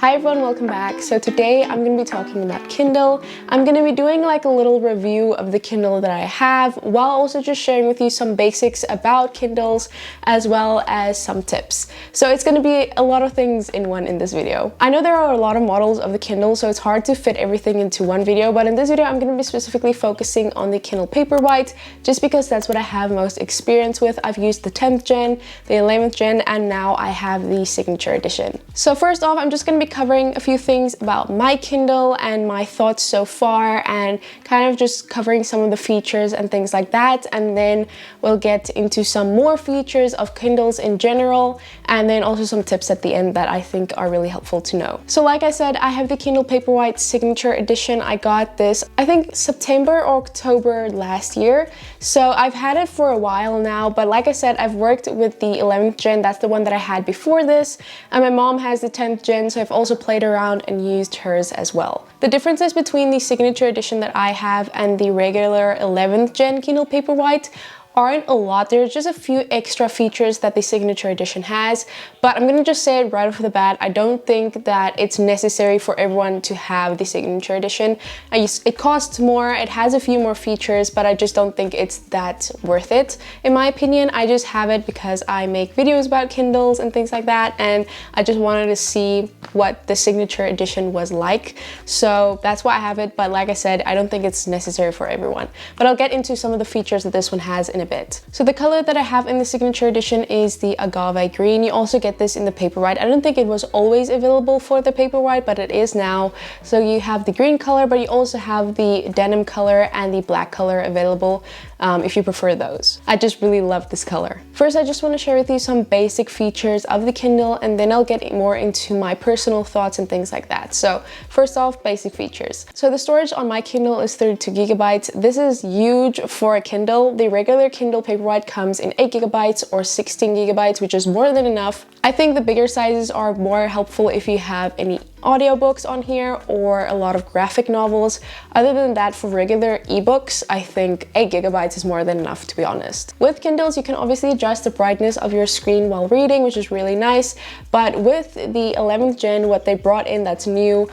Hi everyone, welcome back. So today I'm going to be talking about Kindle. I'm going to be doing like a little review of the Kindle that I have, while also just sharing with you some basics about Kindles as well as some tips. So it's going to be a lot of things in one in this video. I know there are a lot of models of the Kindle, so it's hard to fit everything into one video, but in this video I'm going to be specifically focusing on the Kindle Paperwhite just because that's what I have most experience with. I've used the 10th gen, the 11th gen, and now I have the signature edition. So first off, I'm just going to be covering a few things about my Kindle and my thoughts so far, and kind of just covering some of the features and things like that, and then we'll get into some more features of Kindles in general, and then also some tips at the end that I think are really helpful to know. So like I said, I have the Kindle Paperwhite signature edition. I got this I think September or October last year, so I've had it for a while now, but like I said, I've worked with the 11th gen. That's the one that I had before this, and my mom has the 10th gen, so I've also played around and used hers as well. The differences between the signature edition that I have and the regular 11th gen Kindle Paperwhite aren't a lot. There's just a few extra features that the signature edition has, but I'm gonna just say it right off the bat, I don't think that it's necessary for everyone to have the signature edition. It costs more, it has a few more features, but I just don't think it's that worth it. In my opinion, I just have it because I make videos about Kindles and things like that, and I just wanted to see what the signature edition was like. So that's why I have it, but like I said, I don't think it's necessary for everyone. But I'll get into some of the features that this one has in a bit. So the color that I have in the signature edition is the agave green. You also get this in the Paperwhite. I don't think it was always available for the Paperwhite, but it is now. So you have the green color, but you also have the denim color and the black color available if you prefer those. I just really love this color. First, I just want to share with you some basic features of the Kindle, and then I'll get more into my personal thoughts and things like that. So first off, basic features. So the storage on my Kindle is 32 gigabytes. This is huge for a Kindle. The regular Kindle Paperwhite comes in 8 gigabytes or 16 gigabytes, which is more than enough. I think the bigger sizes are more helpful if you have any audiobooks on here or a lot of graphic novels. Other than that, for regular ebooks, I think 8 gigabytes is more than enough, to be honest. With Kindles, you can obviously adjust the brightness of your screen while reading, which is really nice. But with the 11th gen, what they brought in that's new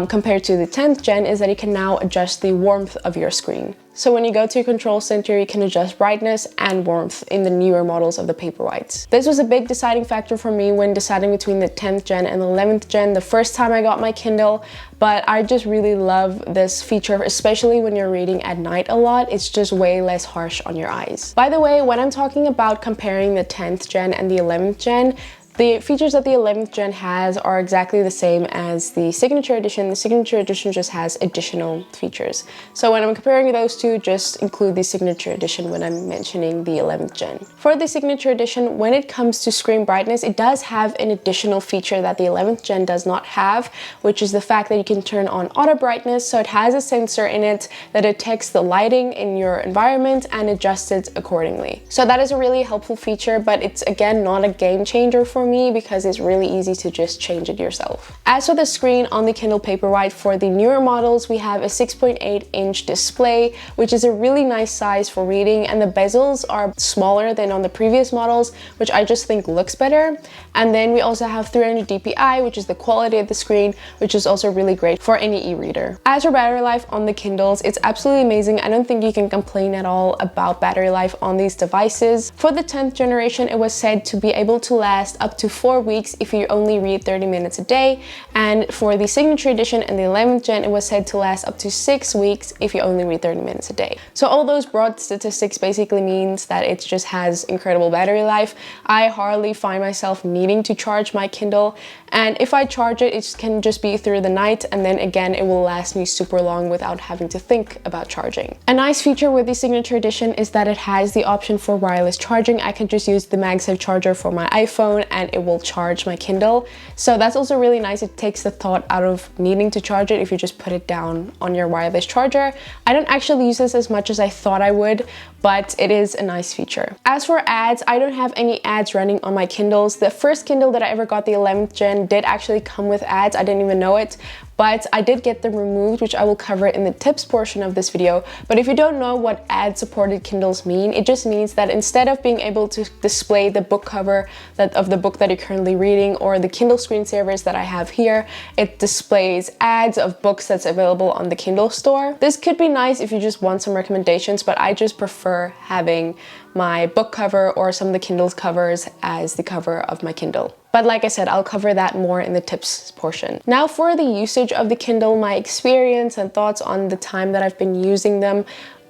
compared to the 10th gen is that you can now adjust the warmth of your screen. So when you go to your control center, you can adjust brightness and warmth in the newer models of the Paperwhites. This was a big deciding factor for me when deciding between the 10th gen and the 11th gen the first time I got my Kindle, but I just really love this feature, especially when you're reading at night a lot. It's just way less harsh on your eyes. By the way, when I'm talking about comparing the 10th gen and the 11th gen, the features that the 11th gen has are exactly the same as the signature edition. The signature edition just has additional features. So when I'm comparing those two, just include the signature edition when I'm mentioning the 11th gen. For the signature edition, when it comes to screen brightness, it does have an additional feature that the 11th gen does not have, which is the fact that you can turn on auto brightness. So it has a sensor in it that detects the lighting in your environment and adjusts it accordingly. So that is a really helpful feature, but it's again not a game changer for me because it's really easy to just change it yourself. As for the screen on the Kindle Paperwhite, for the newer models, we have a 6.8-inch display, which is a really nice size for reading, and the bezels are smaller than on the previous models, which I just think looks better. And then we also have 300 dpi, which is the quality of the screen, which is also really great for any e-reader. As for battery life on the Kindles, it's absolutely amazing. I don't think you can complain at all about battery life on these devices. For the 10th generation, it was said to be able to last up to 4 weeks if you only read 30 minutes a day, and for the signature edition and the 11th gen, it was said to last up to 6 weeks if you only read 30 minutes a day. So all those broad statistics basically means that it just has incredible battery life. I hardly find myself needing to charge my Kindle, and if I charge it, it can just be through the night, and then again it will last me super long without having to think about charging. A nice feature with the signature edition is that it has the option for wireless charging. I can just use the MagSafe charger for my iPhone and it will charge my Kindle. So that's also really nice. It takes the thought out of needing to charge it if you just put it down on your wireless charger. I don't actually use this as much as I thought I would, but it is a nice feature. As for ads, I don't have any ads running on my Kindles. The first Kindle that I ever got, the 11th gen, Gen did actually come with ads. I didn't even know it, but I did get them removed, which I will cover in the tips portion of this video. But if you don't know what ad-supported Kindles mean, it just means that instead of being able to display the book cover of the book that you're currently reading or the Kindle screensavers that I have here, it displays ads of books that's available on the Kindle store. This could be nice if you just want some recommendations, but I just prefer having my book cover or some of the Kindle's covers as the cover of my Kindle. But like I said, I'll cover that more in the tips portion. Now for the usage of the Kindle, my experience and thoughts on the time that I've been using them.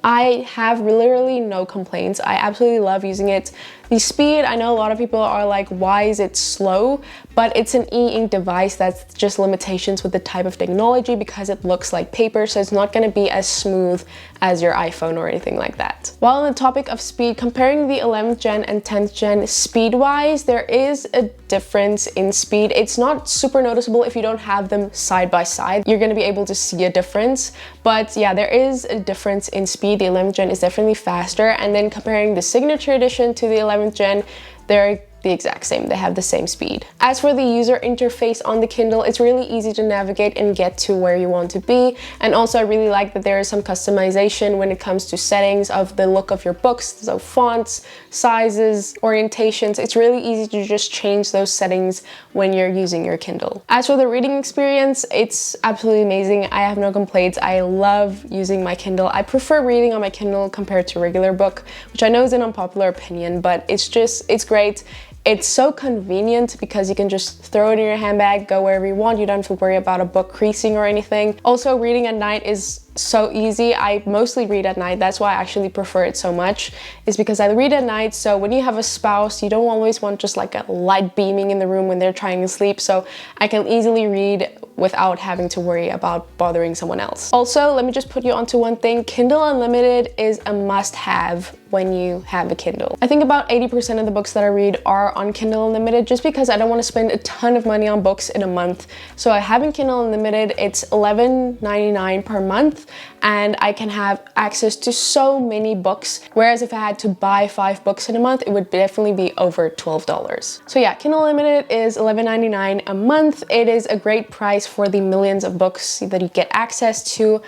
I have literally no complaints. I absolutely love using it. The speed, I know a lot of people are like, why is it slow? But it's an e-ink device. That's just limitations with the type of technology because it looks like paper, so it's not going to be as smooth as your iPhone or anything like that. While on the topic of speed, comparing the 11th gen and 10th gen speed-wise, there is a difference in speed. It's not super noticeable if you don't have them side by side. You're going to be able to see a difference, but yeah, there is a difference in speed. The 11th gen is definitely faster, and then comparing the signature edition to the 11th gen, they're the exact same. They have the same speed. As for the user interface on the Kindle, it's really easy to navigate and get to where you want to be. And also I really like that there is some customization when it comes to settings of the look of your books, so fonts, sizes, orientations. It's really easy to just change those settings when you're using your Kindle. As for the reading experience, it's absolutely amazing. I have no complaints. I love using my Kindle. I prefer reading on my Kindle compared to a regular book, which I know is an unpopular opinion, but it's great. It's so convenient because you can just throw it in your handbag, go wherever you want. You don't have to worry about a book creasing or anything. Also, reading at night is so easy. I mostly read at night. That's why I actually prefer it so much, is because I read at night. So when you have a spouse, you don't always want just like a light beaming in the room when they're trying to sleep. So I can easily read without having to worry about bothering someone else. Also, let me just put you onto one thing. Kindle Unlimited is a must-have when you have a Kindle. I think about 80% of the books that I read are on Kindle Unlimited just because I don't want to spend a ton of money on books in a month. So I have Kindle Unlimited, it's $11.99 per month, and I can have access to so many books. Whereas if I had to buy 5 books in a month, it would definitely be over $12. So yeah, Kindle Unlimited is $11.99 a month. It is a great price for the millions of books that you get access to.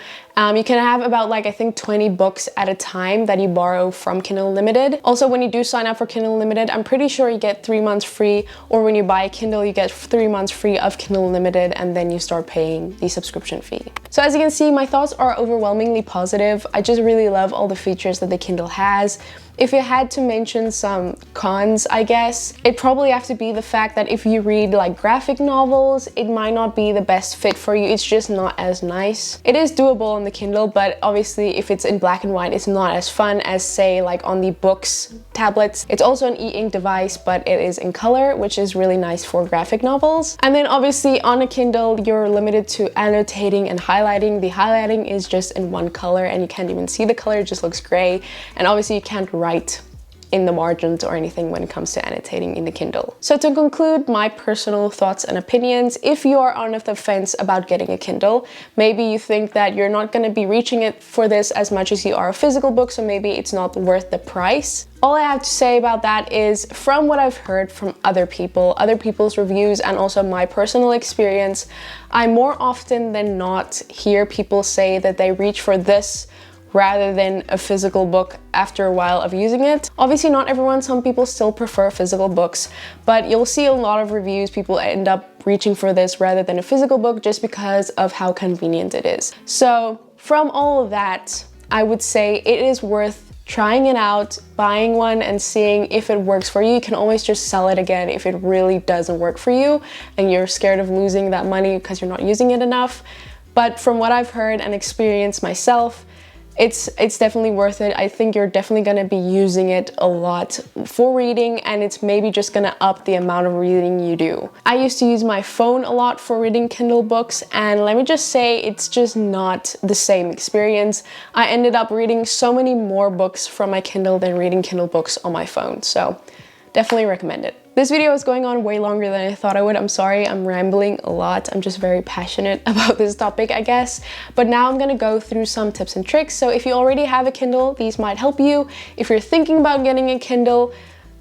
You can have about like, I think 20 books at a time that you borrow from Kindle Unlimited. Also, when you do sign up for Kindle Unlimited, I'm pretty sure you get 3 months free, or when you buy a Kindle, you get 3 months free of Kindle Unlimited, and then you start paying the subscription fee. So as you can see, my thoughts are overwhelmingly positive. I just really love all the features that the Kindle has. If you had to mention some cons, I guess, it'd probably have to be the fact that if you read like graphic novels, it might not be the best fit for you. It's just not as nice. It is doable on the Kindle, but obviously if it's in black and white, it's not as fun as say like on the books tablets. It's also an e-ink device, but it is in color, which is really nice for graphic novels. And then obviously on a Kindle, you're limited to annotating and highlighting. The highlighting is just in one color and you can't even see the color, it just looks gray. And obviously you can't write in the margins or anything when it comes to annotating in the Kindle. So to conclude my personal thoughts and opinions, if you are on the fence about getting a Kindle, maybe you think that you're not going to be reaching it for this as much as you are a physical book, so maybe it's not worth the price. All I have to say about that is, from what I've heard from other people's reviews, and also my personal experience, I more often than not hear people say that they reach for this rather than a physical book after a while of using it. Obviously not everyone, some people still prefer physical books, but you'll see a lot of reviews, people end up reaching for this rather than a physical book just because of how convenient it is. So from all of that, I would say it is worth trying it out, buying one and seeing if it works for you. You can always just sell it again if it really doesn't work for you and you're scared of losing that money because you're not using it enough. But from what I've heard and experienced myself, it's definitely worth it. I think you're definitely going to be using it a lot for reading, and it's maybe just going to up the amount of reading you do. I used to use my phone a lot for reading Kindle books, and let me just say, it's just not the same experience. I ended up reading so many more books from my Kindle than reading Kindle books on my phone, so definitely recommend it. This video is going on way longer than I thought I would. I'm sorry, I'm rambling a lot. I'm just very passionate about this topic, I guess. But now I'm gonna go through some tips and tricks. So if you already have a Kindle, these might help you. If you're thinking about getting a Kindle,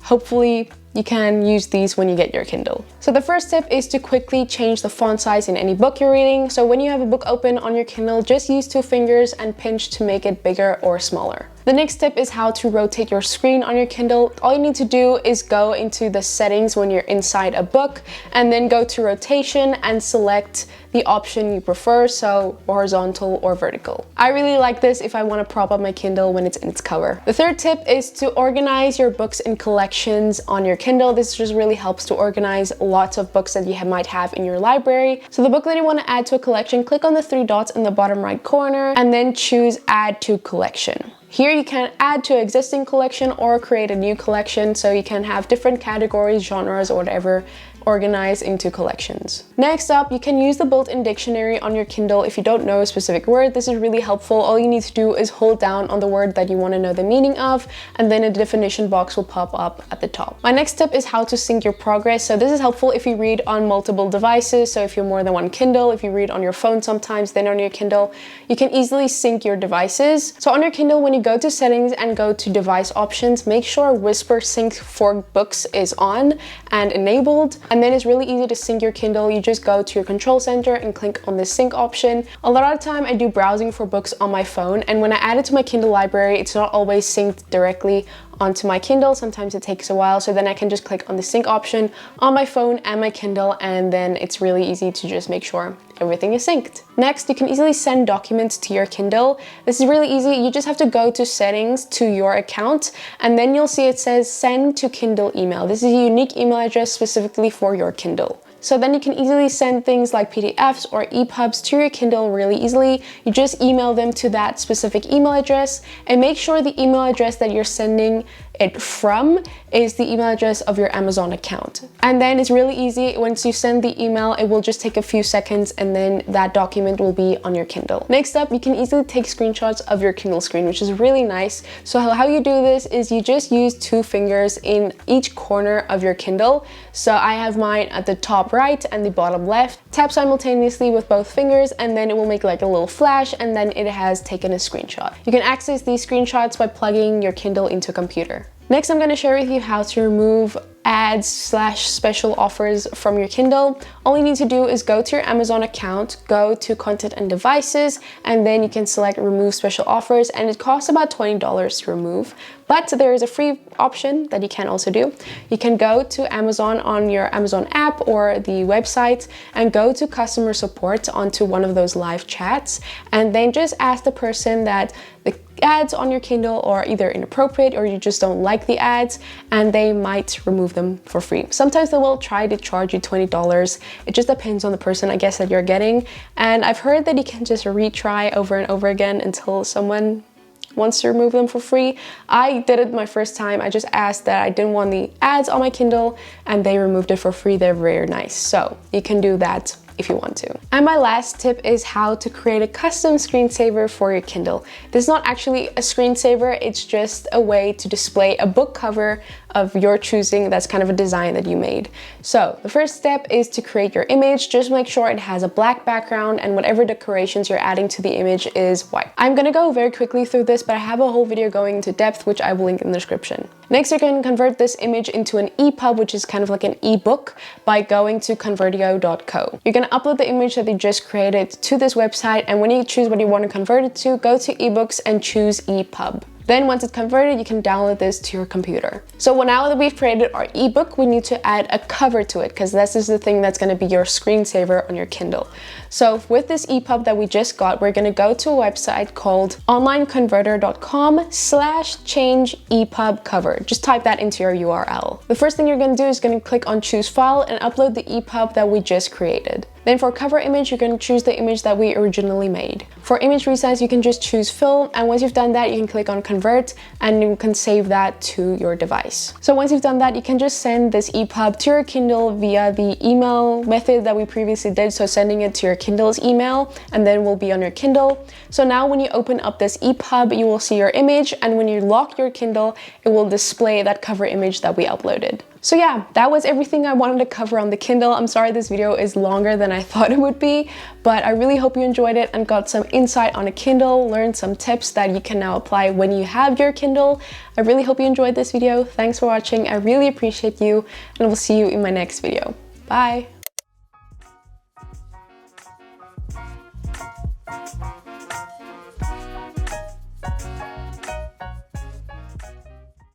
hopefully you can use these when you get your Kindle. So the first tip is to quickly change the font size in any book you're reading. So when you have a book open on your Kindle, just use 2 fingers and pinch to make it bigger or smaller. The next tip is how to rotate your screen on your Kindle. All you need to do is go into the settings when you're inside a book and then go to rotation and select the option you prefer, so horizontal or vertical. I really like this if I want to prop up my Kindle when it's in its cover. The third tip is to organize your books in collections on your Kindle. This just really helps to organize lots of books that you might have in your library. So the book that you want to add to a collection, click on the 3 dots in the bottom right corner and then choose Add to Collection. Here you can add to an existing collection or create a new collection, so you can have different categories, genres, or whatever organized into collections. Next up, you can use the built-in dictionary on your Kindle. If you don't know a specific word, this is really helpful. All you need to do is hold down on the word that you want to know the meaning of, and then a definition box will pop up at the top. My next tip is how to sync your progress. So this is helpful if you read on multiple devices. So if you're more than one Kindle, if you read on your phone sometimes, then on your Kindle, you can easily sync your devices. So on your Kindle, when you go to settings and go to device options, make sure Whisper Sync for Books is on and enabled. And then it's really easy to sync your Kindle. You just go to your control center and click on the sync option. A lot of the time I do browsing for books on my phone, and when I add it to my Kindle library, it's not always synced directly onto my Kindle. Sometimes it takes a while, so then I can just click on the sync option on my phone and my Kindle, and then it's really easy to just make sure everything is synced. Next, you can easily send documents to your Kindle. This is really easy. You just have to go to settings to your account, and then you'll see it says send to Kindle email. This is a unique email address specifically for your Kindle. So then you can easily send things like PDFs or EPUBs to your Kindle really easily. You just email them to that specific email address, and make sure the email address that you're sending it from is the email address of your Amazon account. And then it's really easy. Once you send the email, it will just take a few seconds and then that document will be on your Kindle. Next up, you can easily take screenshots of your Kindle screen, which is really nice. So how you do this is you just use 2 fingers in each corner of your Kindle. So I have mine at the top right and the bottom left. Tap simultaneously with both fingers and then it will make like a little flash, and then it has taken a screenshot. You can access these screenshots by plugging your Kindle into a computer. Next, I'm going to share with you how to remove ads/special offers from your Kindle. All you need to do is go to your Amazon account, go to content and devices, and then you can select remove special offers, and it costs about $20 to remove. But there is a free option that you can also do. You can go to Amazon on your Amazon app or the website and go to customer support onto one of those live chats, and then just ask the person that the ads on your Kindle are either inappropriate or you just don't like the ads, and they might remove them for free. Sometimes they will try to charge you $20. It just depends on the person, I guess, that you're getting. And I've heard that you can just retry over and over again until someone wants to remove them for free. I did it my first time. I just asked that I didn't want the ads on my Kindle and they removed it for free. They're very nice. So you can do that if you want to. And my last tip is how to create a custom screensaver for your Kindle. This is not actually a screensaver, it's just a way to display a book cover of your choosing. That's kind of a design that you made. So the first step is to create your image. Just make sure it has a black background and whatever decorations you're adding to the image is white. I'm gonna go very quickly through this, but I have a whole video going into depth, which I will link in the description. Next, you're going to convert this image into an EPUB, which is kind of like an ebook, by going to convertio.co. You're going to upload the image that you just created to this website, and when you choose what you want to convert it to, go to ebooks and choose EPUB. Then once it's converted, you can download this to your computer. So now that we've created our ebook, we need to add a cover to it, because this is the thing that's going to be your screensaver on your Kindle. So with this EPUB that we just got, we're going to go to a website called onlineconverter.com/change EPUB cover. Just type that into your URL. The first thing you're going to do is going to click on choose file and upload the EPUB that we just created. Then for cover image, you're going to choose the image that we originally made. For image resize, you can just choose fill, and once you've done that, you can click on convert and you can save that to your device. So once you've done that, you can just send this EPUB to your Kindle via the email method that we previously did. So sending it to your Kindle's email, and then will be on your Kindle. So now when you open up this EPUB, you will see your image, and when you lock your Kindle, it will display that cover image that we uploaded. So yeah, that was everything I wanted to cover on the Kindle. I'm sorry this video is longer than I thought it would be, but I really hope you enjoyed it and got some insight on a Kindle, learned some tips that you can now apply when you have your Kindle. I really hope you enjoyed this video. Thanks for watching. I really appreciate you, and I will see you in my next video. Bye!